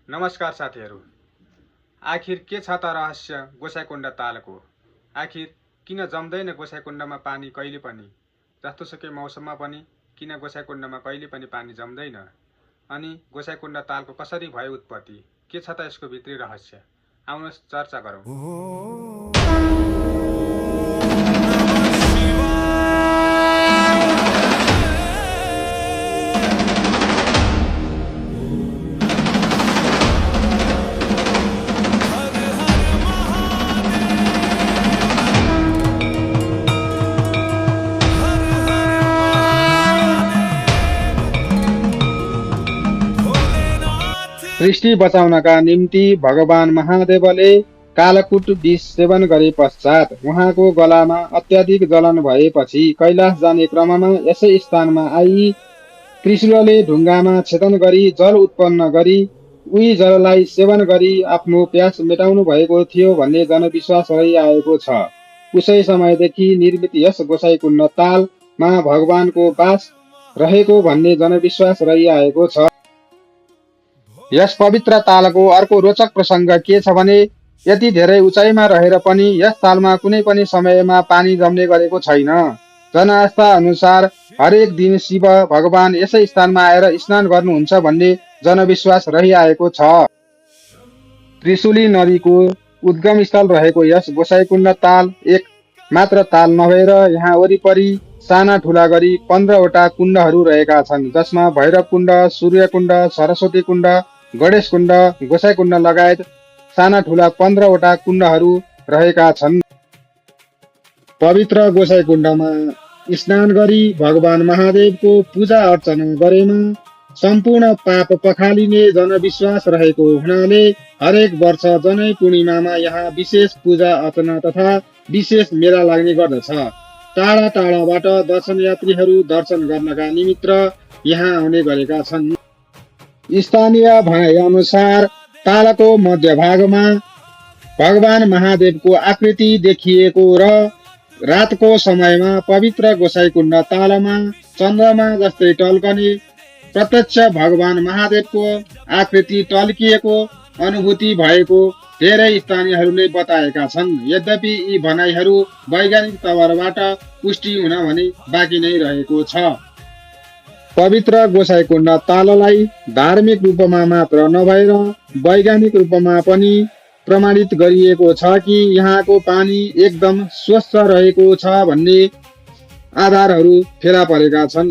नमस्कार साथीहरू। आखिर के छ त रहस्य गोसाइँकुण्ड तालको? आखिर किन जम्दैन गोसाइँकुण्डमा पानी कहिले पनि? जस्तोसुकै मौसममा पनि किन गोसाइँकुण्डमा कहिले पनि पानी जम्दैन? अनि गोसाइँकुण्ड तालको कसरी भयो उत्पत्ति? के छ त यसको भित्री रहस्य? आउनुहोस् चर्चा गरौँ। सृष्टि बचाउनका निम्ति भगवान महादेवले कालकुट विष सेवन गरे पश्चात उहाँको गलामा अत्याधिक जलन भएपछि कैलाश जाने क्रममा यसै स्थानमा आई त्रिशूलले ढुङ्गामा छेदन गरी जल उत्पन्न गरी उही जललाई सेवन गरी आफ्नो प्यास मेटाउनु भएको थियो भन्ने जनविश्वास रहिआएको छ। उसै समयदेखि निर्मित यस गोसाइँकुण्ड तालमा भगवानको वास रहेको भन्ने जनविश्वास रहिआएको छ। यस पवित्र तालको अर्को रोचक प्रसङ्ग के छ भने यति धेरै उचाइमा रहेर पनि यस तालमा कुनै पनि समयमा पानी जम्ने गरेको छैन। जनआस्था अनुसार हरेक दिन शिव भगवान यसै स्थानमा आएर स्नान गर्नुहुन्छ भन्ने जनविश्वास रहिआएको छ। त्रिशुली नदीको उद्गम स्थल रहेको यस गोसाइँकुण्ड ताल एक मात्र ताल नभएर यहाँ वरिपरि साना ठुला गरी 15वटा कुण्डहरू रहेका छन्, जसमा भैरव कुण्ड, सूर्य कुण्ड, सरस्वती कुण्ड, गणेश कुण्ड, गोसाइँकुण्ड लगायत साना ठुला 15वटा कुण्डहरू रहेका छन्। पवित्र गोसाइँकुण्डमा स्नान गरी भगवान महादेवको पूजा अर्चना गरेमा सम्पूर्ण पाप पखालिने जनविश्वास रहेको हुनाले हरेक वर्ष जनै पूर्णिमामा यहाँ विशेष पूजा अर्चना तथा विशेष मेला लाग्ने गर्दछ। टाढा टाढाबाट दर्शनयात्रीहरू दर्शन गर्नका निमित्त यहाँ आउने गरेका छन्। स्थानीय भनाइ अनुसार तालको मध्यभागमा भगवान महादेवको आकृति देखिएको र रातको समयमा पवित्र गोसाइँकुण्ड तालमा चन्द्रमा जस्तै टल्कने प्रत्यक्ष भगवान महादेवको आकृति टल्किएको अनुभूति भएको धेरै स्थानीयहरूले बताएका छन्। यद्यपि यी भनाइहरू वैज्ञानिक तवरबाट पुष्टि हुन भने बाँकी नै रहेको छ। पवित्र गोसाइँकुण्ड ताललाई धार्मिक रूपमा मात्र नभएर वैज्ञानिक रूपमा पनि प्रमाणित गरिएको छ कि यहाँको पानी एकदम स्वच्छ रहेको छ भन्ने आधारहरू फेला परेका छन्।